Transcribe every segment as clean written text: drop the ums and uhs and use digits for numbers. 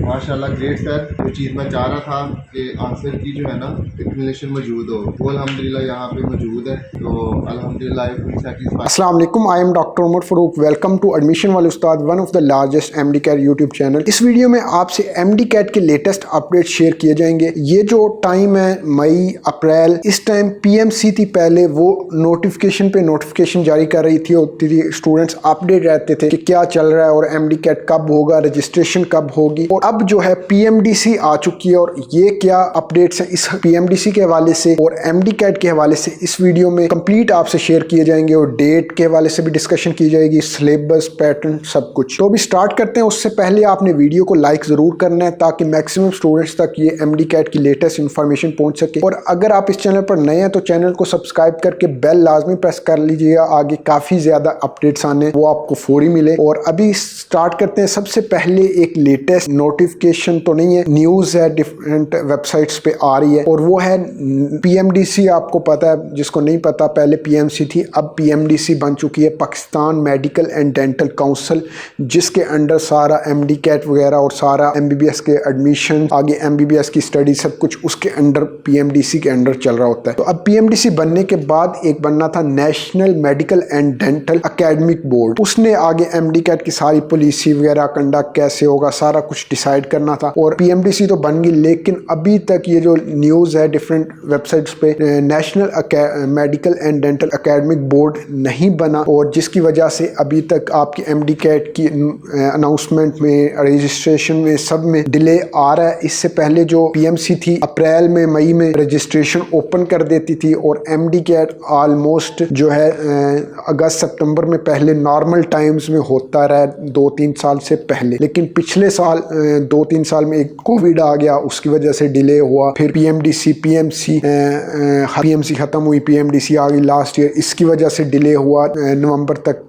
माशाल्लाह great sir. जो चीज़ मैं चाह रहा था कि आंसर की जो है ना एक्सप्लेनेशन मौजूद हो, वो अल्हम्दुलिल्लाह यहाँ पे मौजूद है। तो अल्हम्दुलिल्लाह आई फुल सेटिस्फाइड। अस्सलाम वालेकुम, I am doctor Umar Farooq. Welcome to admission वाले उस्ताद, one of the largest MD CAT YouTube channel. इस वीडियो में आपसे एमडी कैट के लेटेस्ट अपडेट शेयर किए जाएंगे। ये जो टाइम है मई अप्रैल, इस टाइम पीएमसी थी, पहले वो नोटिफिकेशन पे नोटिफिकेशन जारी कर रही थी, होती थी, स्टूडेंट्स अपडेट रहते थे कि क्या चल रहा है और एमडी कैट कब होगा, रजिस्ट्रेशन कब होगी। और अब जो है पीएमडीसी आ चुकी है और ये क्या अपडेट्स हैं इस पीएमडीसी के हवाले से और एमडी कैट के हवाले से इस वीडियो में कंप्लीट आपसे शेयर किए जाएंगे। और डेट के हवाले से भी डिस्कशन की जाएगी, सिलेबस, पैटर्न, सब कुछ। तो अभी स्टार्ट करते हैं। उससे पहले आपने वीडियो को लाइक जरूर करना है ताकि मैक्सिमम स्टूडेंट्स तक ये एमडी कैट की लेटेस्ट इंफॉर्मेशन पहुंच सके। और अगर आप इस चैनल पर नए हैं तो चैनल को सब्सक्राइब करके बेल लाजमी प्रेस कर लीजिएगा, आगे काफी ज्यादा अपडेट्स आने वो आपको फौरी मिले। और अभी स्टार्ट करते हैं। सबसे पहले एक लेटेस्ट नोटिफिकेशन तो नहीं है, न्यूज है, डिफरेंट वेबसाइट्स पे आ रही है, और वो है पीएमडीसी। आपको पता है, जिसको नहीं पता, पहले पीएमसी थी, अब पीएमडीसी बन चुकी है, Pakistan medical and dental council, जिसके अंडर सारा एमडी कैट वगैरह और सारा एमबीबीएस के एडमिशन, आगे एमबीबीएस की स्टडी, सब कुछ उसके अंडर पीएमडीसी के अंडर चल रहा होता है। तो अब पीएमडीसी बनने के बाद एक बनना था national medical and dental academic board. उसने आगे एमडी कैट की सारी पॉलिसी वगैरह, कंडक्ट कैसे होगा, सारा कुछ डिसाइड करना था। और पीएमडीसी तो बन गई, लेकिन अभी तक ये जो न्यूज है डिफरेंट वेबसाइट्स पे, national medical and dental academic board नहीं बना, और जिसकी वजह से अभी तक आपकी एमडी कैट की अनाउंसमेंट में, रजिस्ट्रेशन में, सब में डिले आ रहा है। इससे पहले जो पीएमसी थी अप्रैल में, मई में रजिस्ट्रेशन ओपन कर देती थी, और एमडी कैट ऑलमोस्ट जो है अगस्त सितंबर में पहले नॉर्मल टाइम्स में होता रहा 2-3 साल से पहले। लेकिन पिछले साल 2-3 साल में एक कोविड आ गया, उसकी वजह से डिले हुआ। फिर पीएमडीसी पीएमसी खत्म हुई, पीएमडीसी आ गई लास्ट ईयर, इसकी वजह से डिले हुआ, नवंबर तक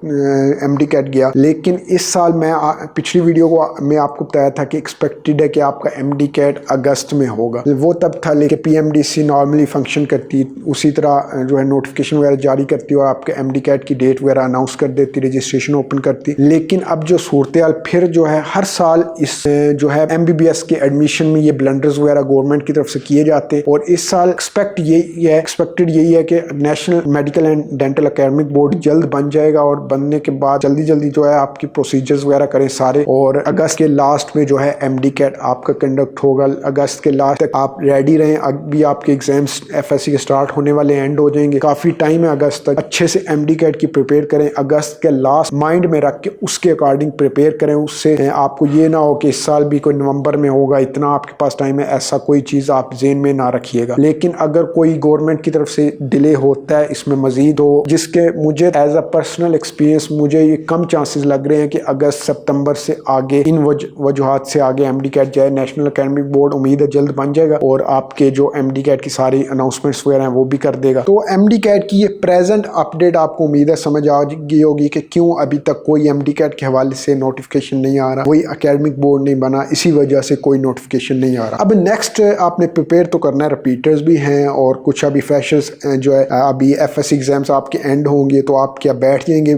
एमडी कैट गया। लेकिन इस साल मैं पिछली वीडियो को मैं आपको बताया था कि एक्सपेक्टेड है कि आपका एमडी कैट अगस्त में होगा, वो तब था। लेकिन पीएमडीसी नॉर्मली फंक्शन करती, उसी तरह जो है नोटिफिकेशन वगैरह जारी करती और आपके एमडी कैट की डेट वगैरह अनाउंस कर देती, रजिस्ट्रेशन ओपन करती। लेकिन अब जो सूरत-ए-हाल फिर जो है, हर साल इस जो है एमबीबीएस के एडमिशन में ये ब्लंडर्स वगैरह गवर्नमेंट की तरफ से किए जाते हैं। और इस साल एक्सपेक्टेड यही है कि national medical and dental academic board जल्द बन जाएगा, और बनने के बाद जल्दी जो है आपकी प्रोसीजर्स वगैरह करें सारे, और अगस्त के लास्ट में जो है एमडी कैट आपका कंडक्ट होगा। अगस्त के लास्ट तक आप रेडी रहें। अभी आपके एग्जाम्स एफएससी के स्टार्ट होने वाले, एंड हो जाएंगे, काफी टाइम है अगस्त तक। अच्छे से एमडी कैट की प्रिपेयर करें, अगस्त के लास्ट माइंड में रख के उसके अकॉर्डिंग प्रिपेयर करें। उससे आपको ये ना हो कि इस साल भी कोई नवंबर में होगा, इतना आपके पास टाइम है, ऐसा कोई चीज आप ज़हन में ना रखिएगा। लेकिन अगर कोई गवर्नमेंट की तरफ से डिले होता है इसमें मजीद, तो जिसके मुझे एज अ पर्सनल एक्सपीरियंस मुझे ये कम चांसेस लग रहे हैं कि अगस्त सितंबर से आगे, इन वजूहात से आगे एमडी कैट जाए। नेशनल एकेडमिक बोर्ड उम्मीद है जल्द बन जाएगा और आपके जो एमडी कैट की सारी अनाउंसमेंट्स वगैरह हैं वो भी कर देगा। तो एमडी कैट की ये प्रेजेंट अपडेट आपको उम्मीद है समझ आ गई होगी कि क्यों अभी तक कोई एमडी कैट के हवाले से नोटिफिकेशन नहीं आ रहा, कोई एकेडमिक बोर्ड नहीं बना, इसी वजह से कोई नोटिफिकेशन नहीं आ रहा। अब नेक्स्ट आपने प्रिपेयर तो करना है, रिपीटर्स भी हैं और कुछ अभी फ्रेशर्स जो है, अभी एफएससी एग्जाम्स आपके एंड होंगे, तो आप क्या बैठ जाएंगे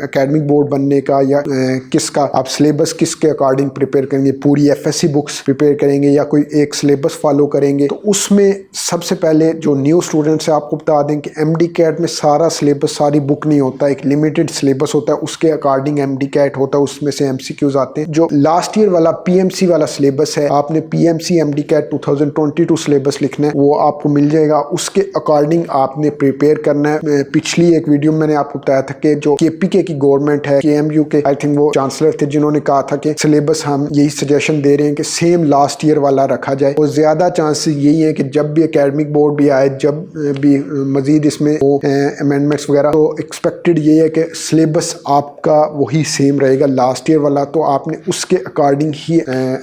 एकेडमिक बोर्ड बनने का, या किसका आप सिलेबस किसके अकॉर्डिंग प्रिपेयर करेंगे, पूरी एफएससी बुक्स प्रिपेयर करेंगे या कोई एक सिलेबस फॉलो करेंगे। तो उसमें सबसे पहले जो न्यू स्टूडेंट्स है आपको बता दें कि एमडी कैट में सारा सिलेबस, सारी बुक नहीं होता, एक लिमिटेड सिलेबस होता है, उसके अकॉर्डिंग एमडी कैट होता है, उसमें से एमसीक्यूज आते हैं। जो लास्ट ईयर वाला पीएमसी वाला सिलेबस है, आपने पीएमसी एमडी कैट 2022 सिलेबस लिखना है, वो आपको मिल जाएगा, उसके अकॉर्डिंग आपने प्रिपेयर करना है। पिछली एक वीडियो में मैंने आपको बताया था कि जो केपीके की गवर्नमेंट है, केएमयू के आई थिंक वो चांसलर थे, जिन्होंने कहा था कि सिलेबस हम यही सजेशन दे रहे हैं कि सेम लास्ट ईयर वाला रखा जाए। और ज्यादा चांसेस यही है कि जब भी एकेडमिक बोर्ड भी आए, जब भी मजीद इसमें अमेंडमेंट्स वगैरह, तो एक्सपेक्टेड यही है कि सिलेबस आपका वही सेम रहेगा लास्ट ईयर वाला। तो आपने उसके अकॉर्डिंग ही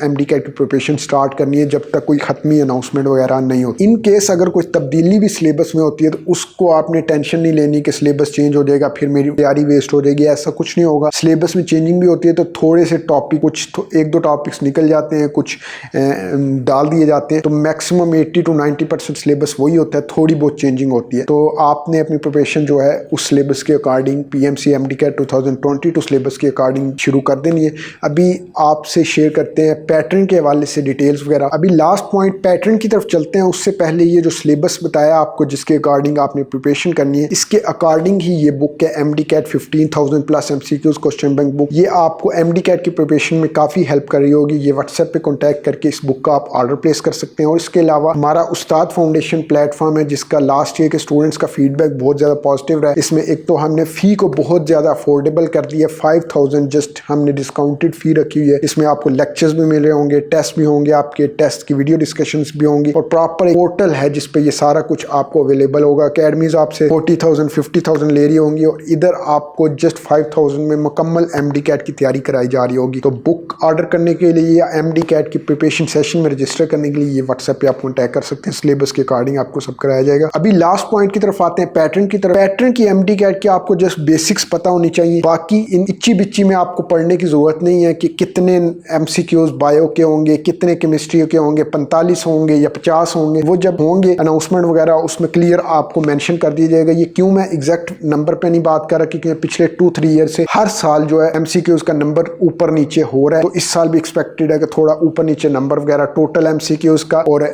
एमडी कैट की प्रिपरेशन स्टार्ट करनी है जब तक कोई खत्मी अनाउंसमेंट वगैरह नहीं होती। इन केस अगर कोई तब्दीली भी सिलेबस में होती है तो उसको आपने टेंशन नहीं लेनी कि सिलेबस चेंज हो जाएगा, फिर मेरी तैयारी वेस्ट हो जाएगी, ऐसा कुछ नहीं होगा। सिलेबस में चेंजिंग भी होती है तो थोड़े से टॉपिक, कुछ 1-2 टॉपिक्स निकल जाते हैं, कुछ डाल दिए जाते हैं, तो मैक्सिमम 80 to 90% सिलेबस वही होता है, थोड़ी बहुत चेंजिंग होती है। तो आपने अपनी प्रिपरेशन जो है उस सिलेबस के according, PMC MD CAT 2022 syllabus के अकॉर्डिंग शुरू कर देनी है। अभी आपसे शेयर कर करते हैं पैटर्न के हवाले से डिटेल्स वगैरह। अभी लास्ट पॉइंट पैटर्न की तरफ चलते हैं, उससे पहले ये जो सिलेबस बताया आपको जिसके अकॉर्डिंग आपने प्रिपरेशन करनी है, इसके अकॉर्डिंग ही ये बुक है MDCAT 15,000 plus MCQs question bank book. ये आपको MDCAT की प्रिपरेशन में काफ़ी हेल्प कर रही होगी। ये व्हाट्सएप पे कॉन्टैक्ट करके इस बुक का आप ऑर्डर प्लेस कर सकते हैं। और इसके अलावा हमारा उस्ताद फाउंडेशन प्लेटफॉर्म है जिसका लास्ट ईयर के स्टूडेंट्स का फीडबैक बहुत ज़्यादा पॉजिटिव रहा है। इसमें एक तो हमने फ़ी को बहुत ज़्यादा अफोर्डेबल कर दिया, 5,000 जस्ट हमने डिस्काउंटेड फ़ी रखी हुई है। इसमें आपको लेक्चर्स भी मिल रहे होंगे, टेस्ट भी होंगे, आपके टेस्ट की वीडियो डिस्कशंस भी होंगी और प्रॉपर पोर्टल है जिसपे ये सारा कुछ आपको अवेलेबल होगा। अकेडमीज आपसे 40,000 50,000 ले रही होंगी और इधर आपको जस्ट 5,000 में मुकम्मल MDCAT की तैयारी कराई जा रही होगी। तो बुक ऑर्डर करने के लिए या MDCAT की प्रिपरेशन सेशन में रजिस्टर करने के लिए ये व्हाट्सएप पे आप कॉन्टैक्ट कर सकते हैं। सिलेबस के अकॉर्डिंग आपको सब कराया जाएगा। अभी लास्ट पॉइंट की तरफ आते हैं, पैटर्न की तरफ। पैटर्न की MDCAT की आपको जस्ट बेसिक्स पता होनी चाहिए, बाकी इन इच्ची बिच्ची में आपको पढ़ने की जरूरत नहीं है कि कितने MCQs बायो के होंगे, कितने केमिस्ट्री के होंगे, 45 होंगे या 50 होंगे। वो जब होंगे अनाउंसमेंट वगैरह उसमें क्लियर आपको मेंशन कर दिया जाएगा। ये क्यों मैं एग्जैक्ट नंबर पे नहीं बात कर रहा, क्योंकि पिछले 2-3 ईयर से हर साल जो है MCQs का नंबर ऊपर नीचे हो रहा है। तो इस साल भी एक्सपेक्टेड है कि थोड़ा ऊपर नीचे नंबर वगैरह टोटल MCQs का और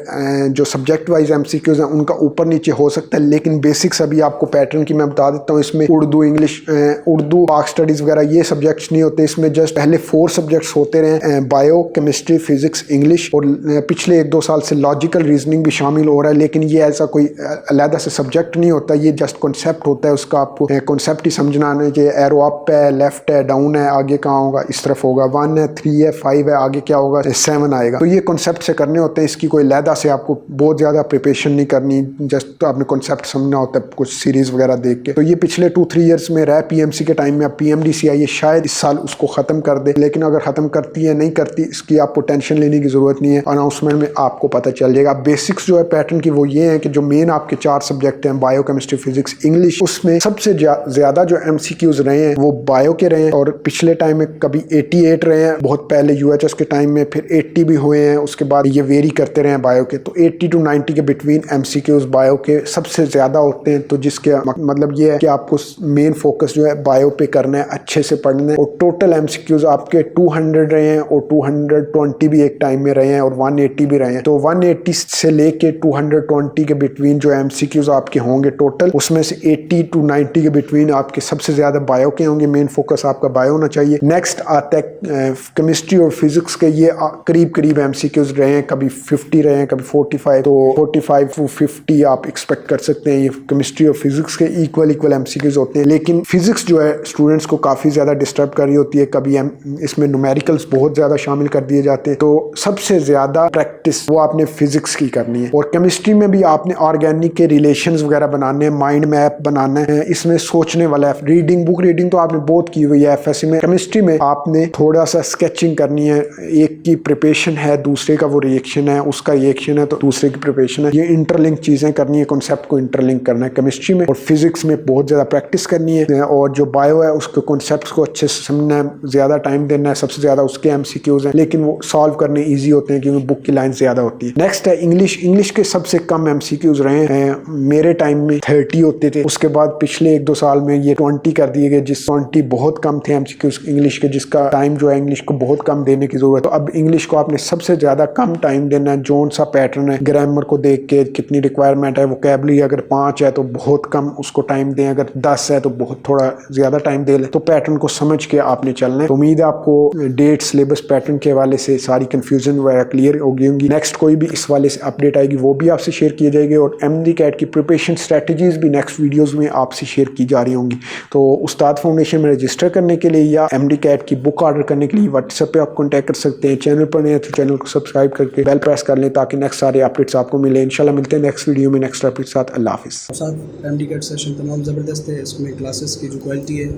जो सब्जेक्ट वाइज MCQs हैं उनका ऊपर नीचे हो सकता है। लेकिन बेसिक्स अभी आपको पैटर्न की मैं बता देता हूँ। इसमें उर्दू, इंग्लिश, उर्दू, पाक स्टडीज वगैरह ये सब्जेक्ट्स नहीं होते। इसमें जस्ट पहले 4 सब्जेक्ट्स होते रहे, बायो, केमिस्ट्री, फिजिक्स, इंग्लिश, और पिछले 1-2 साल से लॉजिकल रीजनिंग भी शामिल हो रहा है। लेकिन ये ऐसा कोई अलग से सब्जेक्ट नहीं होता, ये जस्ट कॉन्सेप्ट होता है। उसका आपको कॉन्सेप्ट ही समझना है कि एरो अप है, लेफ्ट है, डाउन है, आगे कहाँ होगा, इस तरफ होगा, 1 है, 3 है, 5 है, आगे क्या होगा, 7 आएगा। तो ये कॉन्सेप्ट से करने होते हैं। इसकी कोई लहदा से आपको बहुत ज़्यादा प्रिपरेशन नहीं करनी, जस्ट तो आपने कॉन्सेप्ट समझना होता है कुछ सीरीज़ वगैरह देख के। तो ये पिछले 2-3 ईयर्स में रहा PMC के टाइम में। अब PMDC आई है, शायद इस साल उसको ख़त्म कर दे, लेकिन अगर ख़त्म करती है नहीं करती इसकी आपको टेंशन लेने की ज़रूरत नहीं है, अनाउंसमेंट में आपको पता चल जाएगा। बेसिक्स जो है पैटर्न की वो ये है कि जो मेन आपके 4 सब्जेक्ट हैं, बायो, केमिस्ट्री, फिजिक्स, इंग्लिश, उसमें सबसे ज़्यादा जो MCQs रहे हैं वो बायो के रहे हैं। और पिछले टाइम में कभी 88 रहे हैं, बहुत पहले UHS के टाइम में, फिर 80 भी हुए हैं, उसके बाद ये वेरी करते रहे हैं बायो के। तो 80 to 90 के बिटवीन MCQs बायो के सबसे ज़्यादा होते हैं। तो जिसके मतलब ये है कि आपको मेन फोकस जो है बायो पे करना है, अच्छे से पढ़ना है। और टोटल MCQs आपके 200 रहे हैं और 220 भी एक टाइम में रहे हैं और 180 भी रहे हैं। तो 180 से लेके 220 के बिटवीन जो MCQs आपके होंगे टोटल, उसमें से 80 to 90 के बिटवीन आपके सबसे ज़्यादा बायो के होंगे। मेन फोकस आपका बायो होना चाहिए। नेक्स्ट आता है केमिस्ट्री और फिजिक्स के। ये करीब MCQs रहे हैं, कभी 50 रहे हैं, कभी 45। तो 45 to 50 आप एक्सपेक्ट कर सकते हैं। ये केमिस्ट्री और फिजिक्स के इक्वल MCQs होते हैं। लेकिन फिजिक्स जो है स्टूडेंट्स को काफ़ी ज़्यादा डिस्टर्ब कर रही होती है। कभी इसमें न्यूमेरिकल्स बहुत ज़्यादा शामिल कर दिए जाते हैं। तो सबसे ज़्यादा प्रैक्टिस वो आपने फिजिक्स की करनी है। और केमिस्ट्री में भी आपने ऑर्गेनिक के रिलेशंस वगैरह बनाने हैं, माइंड मैप बनाना है। इसमें सोचने वाला है। रीडिंग, बुक रीडिंग तो आपने बहुत की हुई है FSC में। केमिस्ट्री में आपने थोड़ा सा स्केचिंग करनी है। एक की प्रिपरेशन है, दूसरे का वो रिएक्शन है, उसका रिएक्शन है तो दूसरे की प्रिपरेशन है। ये इंटरलिंक चीज़ें करनी है, कॉन्सेप्ट को इंटरलिंक करना है केमिस्ट्री में। और फिजिक्स में बहुत ज़्यादा प्रैक्टिस करनी है। और जो बायो है उसके कॉन्सेप्ट्स को अच्छे से समझना है, ज़्यादा टाइम देना है। सबसे ज़्यादा उसके MCQs हैं, लेकिन वो सॉल्व करने ईजी होते हैं क्योंकि बुक की लाइन ज़्यादा होती है। नेक्स्ट है इंग्लिश के सबसे कम MCQs रहे हैं। मेरे टाइम में 30 होते थे, उसके बाद पिछले 1-2 साल में ये 20 कर दिए गए, जिस 20 बहुत कम थे MCQs इंग्लिश के, जिसका टाइम जो है इंग्लिश को बहुत कम देने की जरूरत है। तो अब इंग्लिश को आपने सबसे ज़्यादा कम टाइम देना है। जोन सा पैटर्न है, ग्रामर को देख के कितनी रिक्वायरमेंट है, वोकैबुलरी अगर 5 है तो बहुत कम उसको टाइम दें, अगर 10 है तो बहुत थोड़ा ज़्यादा टाइम दे लें। तो पैटर्न को समझ के आपने चलना है। तो उम्मीद है आपको डेट, सिलेबस, पैटर्न के हवाले से सारी कंफ्यूजन वगैरह क्लियर हो गई होंगी। नेक्स्ट कोई भी इस वाले से अपडेट आएगी वो भी आपसे शेयर की जाएगी। और MDCAT की प्रिपरेशन स्ट्रेटजीज भी नेक्स्ट वीडियोज़ में आपसे शेयर की जा रही होंगी। तो उस्ताद फाउंडेशन में रजिस्टर करने के लिए या MDCAT की बुक ऑर्डर करने के लिए व्हाट्सएप पे आप कॉन्टैक्ट कर सकते हैं। चैनल पर नए तो चैनल को सब्सक्राइब करके बेल प्रेस कर लें ताकि नेक्स्ट सारे अपडेट्स आपको मिले। इंशाल्लाह मिलते हैं नेक्स्ट वीडियो में नेक्स्ट अपडेट साथ। अल्लाह हाफिज़। साथ MDCAT सेशन तमाम ज़बरदस्त है। इसमें क्लासेस की जो क्वालिटी है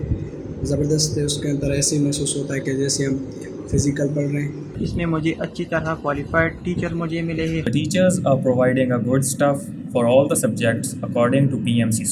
ज़बरदस्त है। उसके अंदर ऐसे महसूस होता है कि जैसे हम फिज़िकल पढ़ रहे हैं। इसमें मुझे अच्छी तरह क्वालिफाइड टीचर मुझे मिले हैं। The teachers are providing a good stuff for all the subjects according to PMC